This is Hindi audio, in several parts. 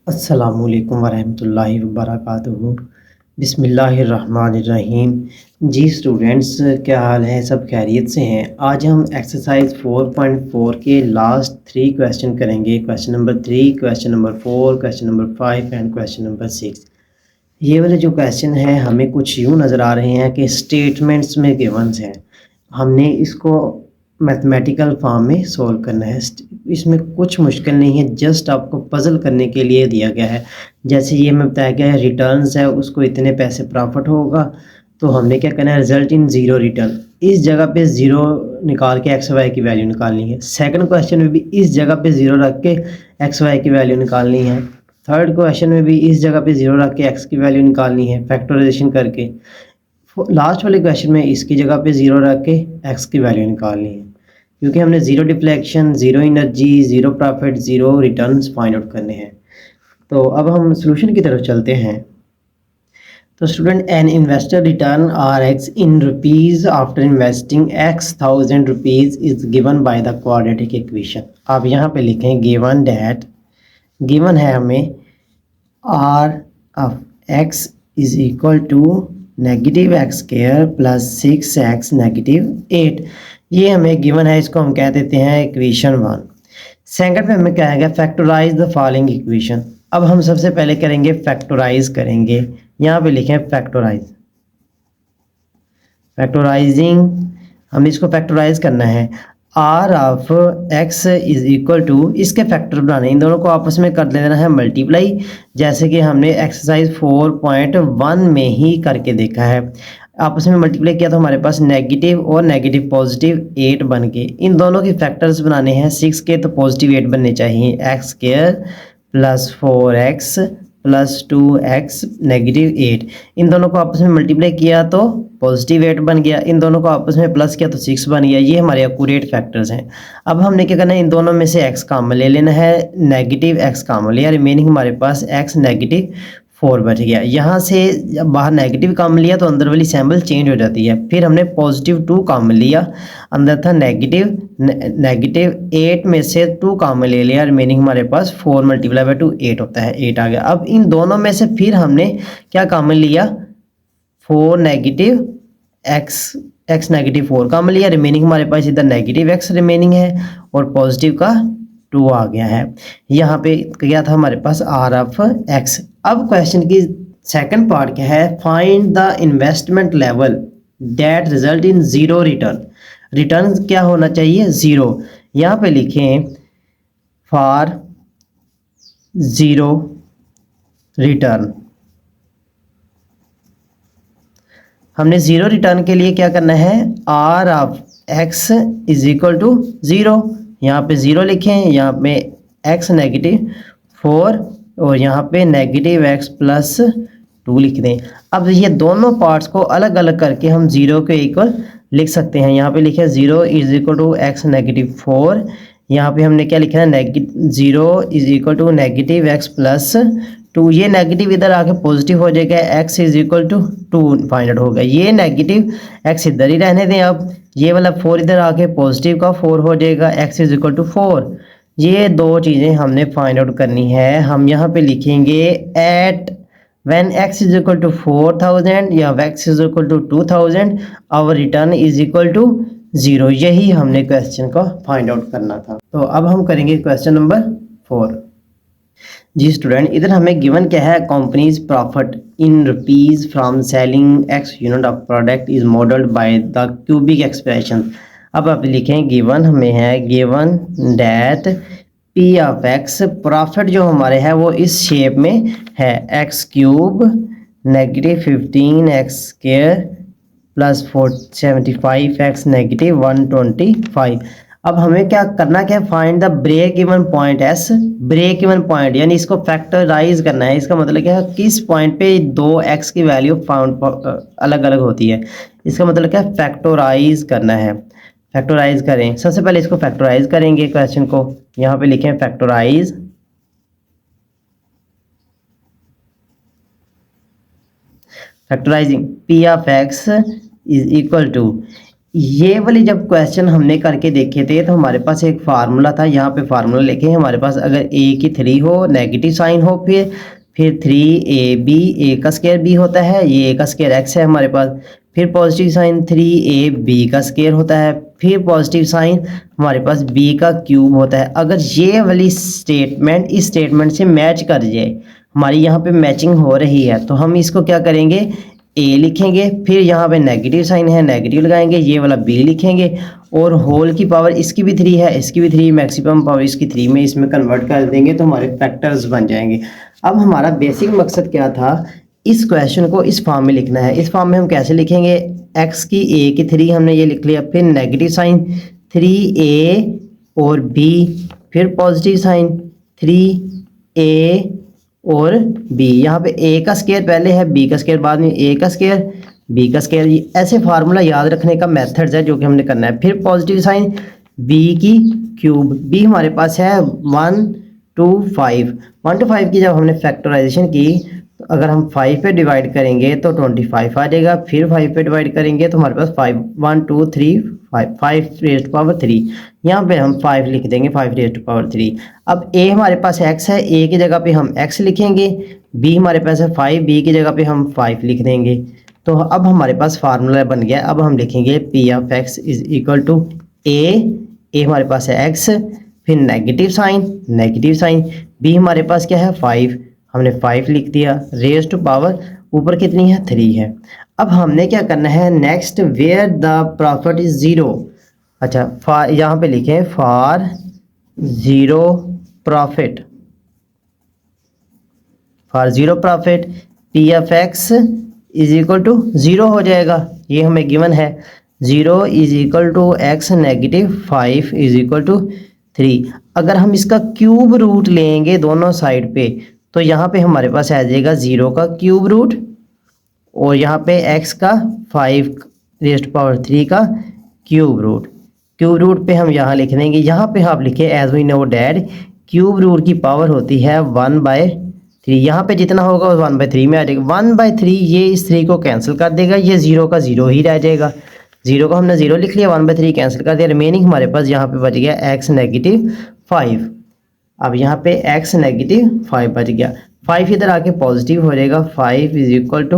अस्सलामुअलैकुम वरहमतुल्लाहि वबरकातुहू। बिस्मिल्लाहिर्रहमानिर्रहीम। जी स्टूडेंट्स, क्या हाल है? सब खैरियत से हैं? आज हम एक्सरसाइज 4.4 के लास्ट 3 क्वेश्चन करेंगे। Question number 3, question number 4, question number 5 and question number 6। ये वाले जो क्वेश्चन हैं हमें कुछ यूँ नज़र आ रहे हैं कि स्टेटमेंट्स में गिवन्स हैं। हमने इसको मैथमेटिकल फॉर्म में सोल्व करना है। इसमें कुछ मुश्किल नहीं है, जस्ट आपको पज़ल करने के लिए दिया गया है। जैसे ये हमें बताया गया है रिटर्न्स है, उसको इतने पैसे प्रॉफिट होगा, तो हमने क्या करना है, रिजल्ट इन ज़ीरो रिटर्न। इस जगह पे ज़ीरो निकाल के एक्स वाई की वैल्यू निकालनी है। सेकंड क्वेश्चन में भी इस जगह पे ज़ीरो रख के एक्स वाई की वैल्यू निकालनी है। थर्ड क्वेश्चन में भी इस जगह पे ज़ीरो रख के एक्स की वैल्यू निकालनी है फैक्टराइजेशन करके। लास्ट वाले क्वेश्चन में इसकी जगह पे ज़ीरो रख के एक्स की वैल्यू निकालनी है, क्योंकि हमने zero deflection, zero energy, zero profit, zero returns find out करने हैं। तो अब हम सॉल्यूशन की तरफ चलते हैं। तो student, an investor return are x in rupees after investing x thousand rupees is given by the quadratic equation. आप यहाँ पे लिखें गिवन डैट, गिवन है हमें R of x is equal to negative x square plus 6x negative 8। ये हमें गिवन है, इसको हम कह देते हैं इक्वेशन 1। सेकंड पे हमें क्या आएगा, फैक्टराइज द फॉलोइंग इक्वेशन। अब हम सबसे पहले करेंगे फैक्टराइज करेंगे। यहाँ पे लिखें फैक्टराइज, फैक्टराइजिंग, हमें इसको फैक्टराइज करना है। R of x is equal to, इसके फैक्टर बनाने, इन दोनों को आपस में कर देना है मल्टीप्लाई, जैसे कि हमने एक्सरसाइज 4.1 में ही करके देखा है। आपस में मल्टीप्लाई किया तो हमारे पास नेगेटिव और नेगेटिव पॉजिटिव 8 बन के, इन दोनों के फैक्टर्स बनाने हैं 6 के, तो पॉजिटिव 8 बनने चाहिए। X square plus 4x plus 2x negative 8, इन दोनों को आपस में मल्टीप्लाई किया तो पॉजिटिव 8 बन गया, इन दोनों को आपस में प्लस किया तो 6 बन गया। ये हमारे एक्यूरेट फैक्टर्स हैं। अब हमने क्या करना है, इन दोनों में से x कॉमन ले लेना है, नेगेटिव x कॉमन लिया, रिमेनिंग हमारे पास x नेगेटिव 4 बच गया। यहाँ से जब बाहर नेगेटिव कॉमन लिया तो अंदर वाली सैम्बल चेंज हो जाती है। फिर हमने पॉजिटिव 2 कॉमन लिया, अंदर था नेगेटिव 8 में से 2 कॉमन ले लिया, रिमेनिंग हमारे पास 4 मल्टीप्लाई बाय 2 8 होता है, 8 आ गया। अब इन दोनों में से फिर हमने क्या कॉमन लिया, 4 नेगेटिव एक्स नेगेटिव 4 कॉमन लिया, रिमेनिंग हमारे पास इधर नेगेटिव एक्स रिमेनिंग है और पॉजिटिव का 2 आ गया है। यहाँ पे क्या था हमारे पास, आर ऑफ एक्स। अब क्वेश्चन की सेकंड पार्ट क्या है, find the investment level that result in zero return. Return क्या होना चाहिए, ज़ीरो। यहाँ पे लिखें फॉर ज़ीरो रिटर्न। हमने ज़ीरो रिटर्न के लिए क्या करना है, R of x is equal to zero. यहाँ पे ज़ीरो लिखें, यहाँ पे एक्स नेगेटिव 4 और यहाँ पे नेगेटिव एक्स प्लस 2 लिख दें। अब ये दोनों पार्ट्स को अलग अलग करके हम ज़ीरो के इक्वल लिख सकते हैं। यहाँ पे लिखे zero is equal to x negative 4, यहाँ पे हमने क्या लिखा है, zero is equal to negative x plus 2। ये नेगेटिव इधर आके पॉजिटिव हो जाएगा, x is equal to 2 find out होगा। ये नेगेटिव x इधर ही रहने दें। अब ये वाला 4 इधर आके पॉजिटिव का 4 हो जाएगा, x इज इक्वल टू 4। ये दो चीज़ें हमने फाइंड आउट करनी है। हम यहाँ पे लिखेंगे eight when x is equal to 4000 या x is equal to 2000 our return is equal to 0। यही हमने क्वेश्चन को फाइंड आउट करना था। तो अब हम करेंगे क्वेश्चन नंबर 4। जी स्टूडेंट, इधर हमें गिवन क्या है, companies profit in rupees from selling x unit of product is modelled by the cubic expression. अब आप लिखें गिवन हमें है, given that P of x, profit जो हमारे है वो इस शेप में है, x cube negative 15 x square plus 475 x negative 125। अब हमें क्या करना, क्या find the break even points, break even point यानी इसको फैक्टराइज करना है। इसका मतलब क्या है, किस पॉइंट पे दो एक्स की वैल्यू फाउंड अलग अलग होती है। इसका मतलब क्या, फैक्टराइज करना है। फैक्टराइज करें, सबसे पहले इसको फैक्टराइज करेंगे क्वेश्चन को। यहाँ पे लिखें factorise, factorising P of x is equal to, ये वाली जब क्वेश्चन हमने करके देखे थे तो हमारे पास एक फार्मूला था, यहाँ पे फार्मूला लिखे हैं हमारे पास, अगर a की 3 हो, नेगेटिव साइन हो, फिर 3ab, a का स्क्वायर b होता है, ये a का स्क्वायर x है हमारे पास, फिर पॉजिटिव साइन 3ab का स्क्वायर होता है, फिर पॉजिटिव साइन हमारे पास b का क्यूब होता है। अगर ये वाली स्टेटमेंट इस स्टेटमेंट से मैच कर जाए, हमारी यहाँ पे मैचिंग हो रही है, तो हम इसको क्या करेंगे, ए लिखेंगे, फिर यहाँ पे नेगेटिव साइन है, नेगेटिव लगाएंगे, ये वाला बी लिखेंगे, और होल की पावर इसकी भी 3 है, इसकी भी 3, मैक्सिमम पावर इसकी 3 में इसमें कन्वर्ट कर देंगे तो हमारे फैक्टर्स बन जाएंगे। अब हमारा बेसिक मकसद क्या था, इस क्वेश्चन को इस फॉर्म में लिखना है। इस फॉर्म में हम कैसे लिखेंगे, एक्स की ए की 3 हमने ये लिख लिया, फिर नेगेटिव साइन 3a और b, फिर पॉजिटिव साइन 3a और b, यहाँ पे a का स्क्वायर पहले है, b का स्क्वायर बाद में, a का स्क्वायर b का स्क्वायर, ऐसे फार्मूला याद रखने का मेथड्स है जो कि हमने करना है। फिर पॉजिटिव साइन b की क्यूब, b हमारे पास है 1 to 5, 1 to 5 की जब हमने फैक्टराइजेशन की तो अगर हम 5 पे डिवाइड करेंगे तो 25 आ जाएगा, फिर 5 पे डिवाइड करेंगे तो हमारे पास 5 1 2 3 5 रेज़ टू पावर 3, यहाँ पे हम 5 लिख देंगे 5 रेज़ टू पावर 3। अब a हमारे पास x है, a की जगह पे हम x लिखेंगे, b हमारे पास है 5, b की जगह पे हम 5 लिख देंगे। तो अब हमारे पास फार्मूला बन गया। अब हम लिखेंगे p of x is equal to a हमारे पास है x, फिर नेगेटिव साइन, b हमारे पास क्या है 5, हमने 5 लिख दिया, रेज़ टू पावर ऊपर कितनी है 3 है। अब हमने क्या करना है next, where the profit is 0, अच्छा यहाँ पे लिखें for 0 profit, p of x is equal to 0 हो जाएगा, ये हमें गिवन है। 0 is equal to x negative 5 is equal to 3। अगर हम इसका क्यूब रूट लेंगे दोनों साइड पे तो यहाँ पे हमारे पास आ जाएगा 0 का क्यूब रूट, और यहाँ पे x का 5 रेज़ टू पावर 3 का क्यूब रूट पे हम यहाँ लिख देंगे। यहाँ पे आप लिखे as we know that, cube root की पावर होती है 1/3, यहाँ पे जितना होगा वो 1/3 में आ जाएगा। 1/3 ये इस 3 को कैंसिल कर देगा, ये 0 का 0 ही रह जाएगा, 0 को हमने 0 लिख लिया, 1/3 कैंसिल कर दिया, रिमेनिंग हमारे पास यहाँ पे बच गया x नेगेटिव 5। अब यहाँ पे x नेगेटिव 5 बच गया, 5 इधर आके पॉजिटिव हो जाएगा, 5 इज इक्वल टू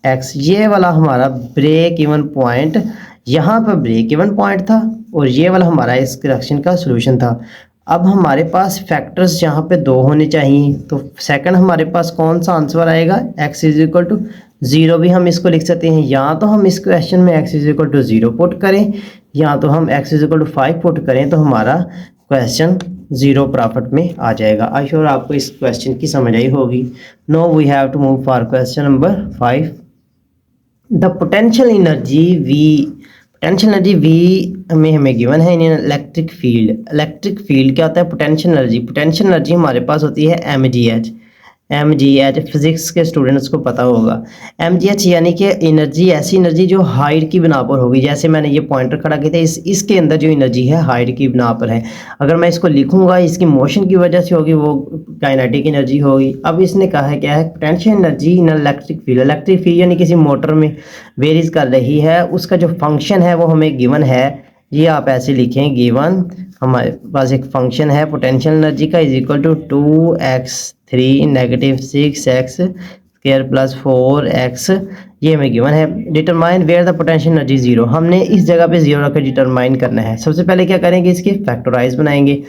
x। ये वाला हमारा ब्रेक इवन पॉइंट, यहाँ पर ब्रेक इवन पॉइंट था, और ये वाला हमारा इस क्वेश्चन का सोल्यूशन था। अब हमारे पास फैक्टर्स यहाँ पे 2 होने चाहिए, तो सेकंड हमारे पास कौन सा आंसर आएगा, x इज इक्वल टू 0 भी हम इसको लिख सकते हैं, या तो हम इस क्वेश्चन में x is equal to 0 put करें, या तो हम x is equal to 5 put करें, तो हमारा क्वेश्चन 0 प्रॉफिट में आ जाएगा। आई श्योर आपको इस क्वेश्चन की समझ आई होगी। No we have to move for question number 5। The potential energy V में हमें गिवन है इन इलेक्ट्रिक फील्ड क्या होता है, पोटेंशियल एनर्जी हमारे पास होती है mgh, फिजिक्स के स्टूडेंट्स को पता होगा। mgh यानी कि एनर्जी, ऐसी एनर्जी जो हाइट की बिना पर होगी, जैसे मैंने ये पॉइंटर खड़ा किया था, इसके अंदर जो एनर्जी है हाइट की बिना पर है। अगर मैं इसको लिखूंगा इसकी मोशन की वजह से होगी, वो काइनेटिक एनर्जी होगी। अब इसने कहा है क्या है, potential energy in electric field यानी किसी मोटर में वेरीज कर रही है, उसका जो फंक्शन है वो हमें गिवन है। ये आप ऐसे लिखें, गिवन हमारे पास एक फंक्शन है पोटेंशियल एनर्जी का, is equal to 2x3 negative 6x square plus 4x, ये हमें गिवन है। Determine where the potential energy 0, हमने इस जगह पे 0 रखकर डिटरमाइन करना है। सबसे पहले क्या करेंगे, इसके फैक्टराइज बनाएंगे।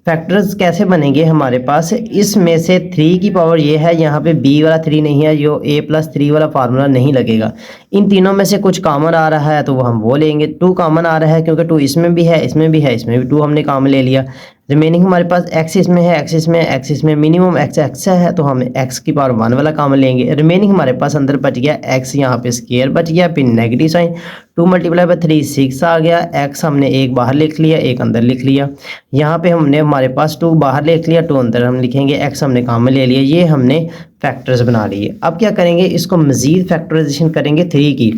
फैक्टर्स कैसे बनेंगे, हमारे पास इसमें से 3 की पावर ये है, यहाँ पे b वाला 3 नहीं है, जो a+3 वाला फार्मूला नहीं लगेगा। इन तीनों में से कुछ कॉमन आ रहा है तो वो हम वो लेंगे। 2 कॉमन आ रहा है क्योंकि 2 इसमें भी है, इसमें भी है, इसमें भी 2 हमने कॉमन ले लिया। रिमेनिंग हमारे पास x इसमें है, x इसमें, मिनिमम x है तो हम x की पावर 1 वाला कॉमन लेंगे। रिमेनिंग हमारे पास अंदर बच गया x, यहाँ पे स्क्वायर बच गया, फिर नेगेटिव साइन, 2 × 3 6 आ गया। x हमने एक बाहर लिख लिया, एक अंदर लिख लिया। यहाँ पे हमने हमारे पास 2 बाहर लिख लिया, 2 अंदर हम लिखेंगे, x हमने कॉमन ले लिया। ये हमने फैक्टर्स बना लिए। अब क्या करेंगे, इसको मजीद फैक्टराइजेशन करेंगे 3 की।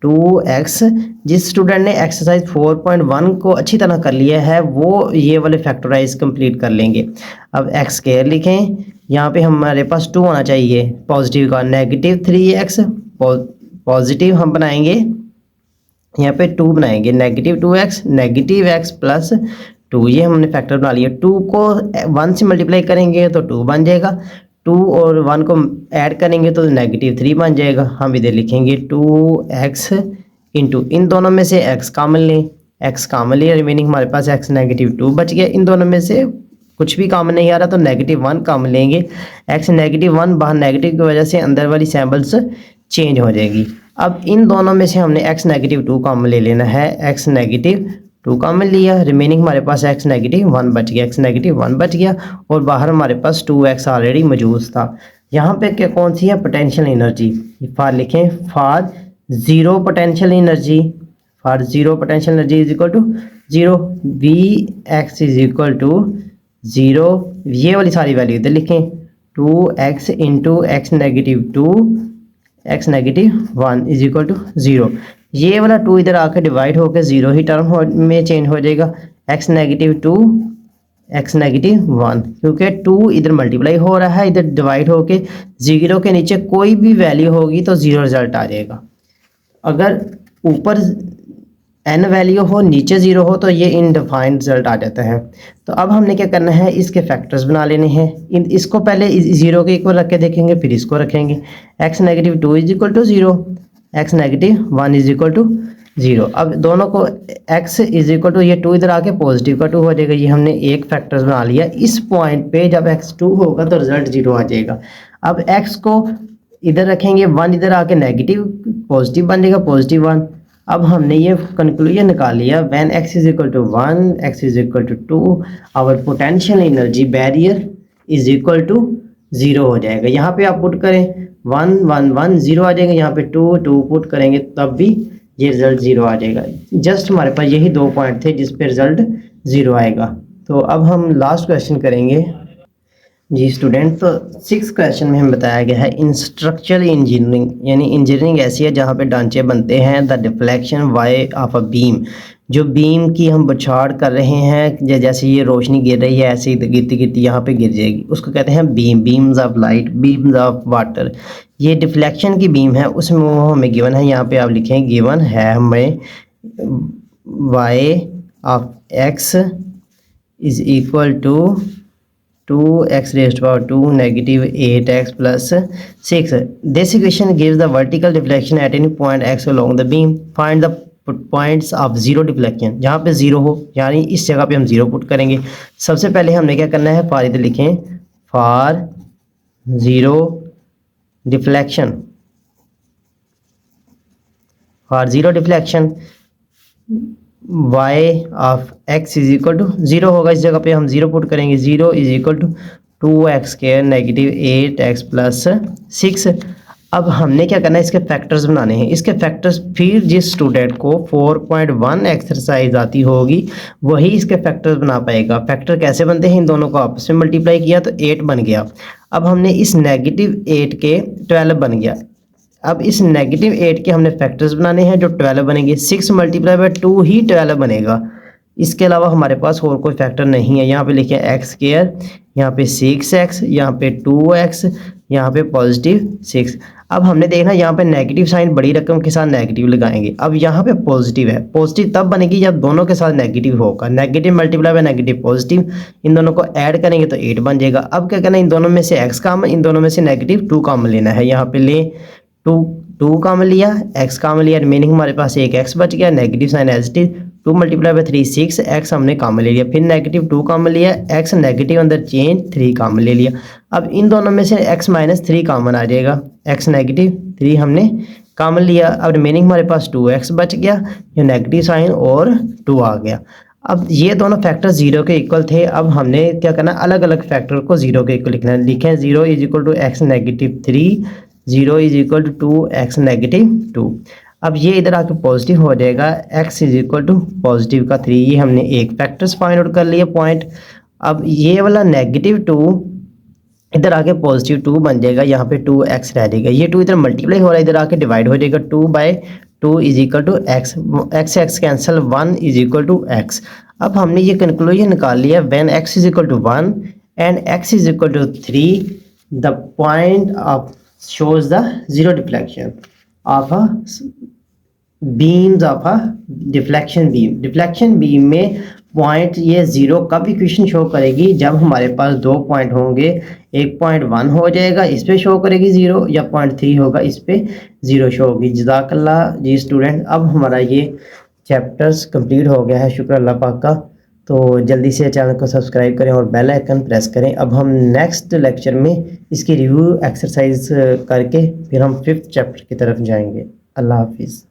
2x, जिस स्टूडेंट ने एक्सरसाइज 4.1 को अच्छी तरह कर लिया है वो ये वाले फैक्टराइज कंप्लीट कर लेंगे। अब x स्क्वायर लिखें, यहाँ पे हमारे पास 2 होना चाहिए, पॉजिटिव का नेगेटिव 3x, पॉजिटिव हम बनाएंगे यहाँ पे 2 बनाएंगे, -2x -x प्लस 2, ये हमने फैक्टर बना लिया। 2 को 1 से मल्टीप्लाई करेंगे तो 2 बन जाएगा, 2 और 1 को ऐड करेंगे तो -3 बन जाएगा। हम इधर लिखेंगे 2x इंटू, इन दोनों में से x कॉमन लें, x कॉमन लिया, रिमेनिंग हमारे पास x -2 बच गया। इन दोनों में से कुछ भी कॉमन नहीं आ रहा तो -1 कॉमन लेंगे, x -1 बाहर नेगेटिव की वजह से अंदर वाली सैम्पल्स चेंज हो जाएगी। अब इन दोनों में से हमने x -2 कॉमन ले लेना है, x -2 कॉमन लिया, रिमेनिंग हमारे पास x -1 बच गया, x -1 बच गया और बाहर हमारे पास 2x ऑलरेडी मौजूद था। यहाँ पे क्या कौन सी है, पोटेंशियल एनर्जी, फॉर लिखें for zero potential energy, for zero potential energy is equal to 0, Vx is equal to 0, ये वाली सारी वैल्यू इधर लिखें, 2x into x -2 x -1 is equal to 0, ये वाला 2 इधर आकर डिवाइड होकर 0 ही टर्म में चेंज हो जाएगा, x -2 x -1, क्योंकि 2 इधर मल्टीप्लाई हो रहा है, इधर डिवाइड होके 0 के नीचे कोई भी वैल्यू होगी तो 0 रिजल्ट आ जाएगा। अगर ऊपर n वैल्यू हो नीचे 0 हो तो ये इनडिफाइंड रिजल्ट आ जाता है। तो अब हमने क्या करना है, इसके फैक्टर्स बना लेने हैं। इसको पहले 0 के इक्वल रख के देखेंगे, फिर इसको रखेंगे, x -2 is equal to 0, x -1 is equal to 0। अब दोनों को x इज इक्वल टू, ये 2 इधर आके पॉजिटिव का 2 हो जाएगा, ये हमने एक फैक्टर्स बना लिया। इस पॉइंट पे जब x 2 होगा तो रिजल्ट 0 आ जाएगा। अब x को इधर रखेंगे, 1 इधर आके नेगेटिव पॉजिटिव बन जाएगा, +1। अब हमने ये कंक्लूजन निकाल लिया, when x is equal to 1 x is equal to 2 our potential energy barrier is equal to 0 हो जाएगा। यहाँ पे आप पुट करें 1 1 1 0 आ जाएगा, यहाँ पे 2 2 पुट करेंगे तब भी ये रिजल्ट 0 आ जाएगा। जस्ट हमारे पास यही 2 पॉइंट थे जिस पे रिजल्ट 0 आएगा। तो अब हम लास्ट क्वेश्चन करेंगे जी स्टूडेंट। तो 6 क्वेश्चन में हमें बताया गया है इन स्ट्रक्चरल इंजीनियरिंग, यानी इंजीनियरिंग ऐसी है जहाँ पे ढांचे बनते हैं, the deflection Y of a beam, जो बीम की हम बौछार कर रहे हैं, जैसे ये रोशनी गिर रही है ऐसे ही गिरती गिरती यहाँ पे गिर जाएगी, उसको कहते हैं beam, beams of light, beams of water. ये डिफ्लेक्शन की बीम है, उसमें वो हमें गिवन है, यहाँ पे आप लिखें गिवन है हमें Y of x is equal to 2x raised to power 2 -8x plus 6. This equation gives the vertical deflection at any point x along the beam. Find the points of zero deflection. जहाँ पे 0 हो, यानी इस जगह पे हम 0 पुट करेंगे। सबसे पहले हमने क्या करना है, फॉर इधर लिखें for zero deflection, for zero deflection y of x is equal to 0 होगा, इस जगह पे हम 0 पुट करेंगे, 0 is equal to 2x² -8x plus 6। अब हमने क्या करना है, इसके फैक्टर्स बनाने हैं। इसके फैक्टर्स फिर जिस स्टूडेंट को 4.1 एक्सरसाइज आती होगी वही इसके फैक्टर्स बना पाएगा। फैक्टर कैसे बनते हैं, इन दोनों को आपस में मल्टीप्लाई किया तो 8 बन गया। अब हमने इस -8 के 12 बन गया। अब इस -8 के हमने फैक्टर्स बनाने हैं जो 12 बनेंगे, 6 × 2 ही 12 बनेगा। इसके अलावा हमारे पास और कोई फैक्टर नहीं है। यहाँ पे लिखे x², यहाँ पे 6x, यहाँ पे 2x, यहाँ पे +6। अब हमने देखना यहाँ पे नेगेटिव साइन बड़ी रकम के साथ नेगेटिव लगाएंगे। अब यहाँ पे पॉजिटिव है, पॉजिटिव तब बनेगी जब दोनों के साथ नेगेटिव होगा, negative multiply by negative positive, इन दोनों को ऐड करेंगे तो 8 बन जाएगा। अब क्या करना है, इन दोनों में से x कॉमन, इन दोनों में से -2 कॉमन लेना है। यहाँ पे ले 2 कॉमन लिया, x कॉमन लिया, रिमेनिंग हमारे पास एक x बच गया, negative sign as it is, 2 × 3 6, x हमने कॉमन ले लिया, फिर -2 कॉमन लिया, x नेगेटिव अंदर चेंज 3 कॉमन ले लिया। अब इन दोनों में से x -3 कॉमन आ जाएगा, x -3 हमने कॉमन लिया। अब रिमेनिंग हमारे पास 2x बच गया, ये नेगेटिव साइन और 2 आ गया। अब ये दोनों फैक्टर 0 के इक्वल थे। अब हमने क्या करना, अलग अलग फैक्टर को 0 के इक्वल लिखना है। लिखें 0 is equal to x -3, 0 is equal to 2x -2। अब ये इधर आके पॉजिटिव हो जाएगा, x is equal to positive का 3, ये हमने एक फैक्टर्स फाइंड आउट कर लिया पॉइंट। अब ये वाला -2 इधर आके +2 बन जाएगा, यहाँ पे 2x रह जाएगा, ये 2 इधर मल्टीप्लाई हो रहा है, इधर आके डिवाइड हो जाएगा, 2/2 is equal to x, x cancel, 1 is equal to x। अब हमने ये कंक्लूजन निकाल लिया, when x is equal to 1 and x is equal to 3 the point of shows the zero deflection of a beams of a deflection beam में पॉइंट ये 0 कब इक्वेशन शो करेगी, जब हमारे पास 2 पॉइंट होंगे, एक पॉइंट 1 हो जाएगा, इस पे शो करेगी 0, या पॉइंट 3 होगा, इस पे 0 शो होगी। जज़ाकल्लाह जी स्टूडेंट, अब हमारा ये चैप्टर्स कंप्लीट हो गया है, शुक्र अल्लाह पाक का। तो जल्दी से चैनल को सब्सक्राइब करें और बेल आइकन प्रेस करें। अब हम नेक्स्ट लेक्चर में इसकी रिव्यू एक्सरसाइज करके फिर हम 5th चैप्टर की तरफ जाएंगे। अल्लाह हाफिज़।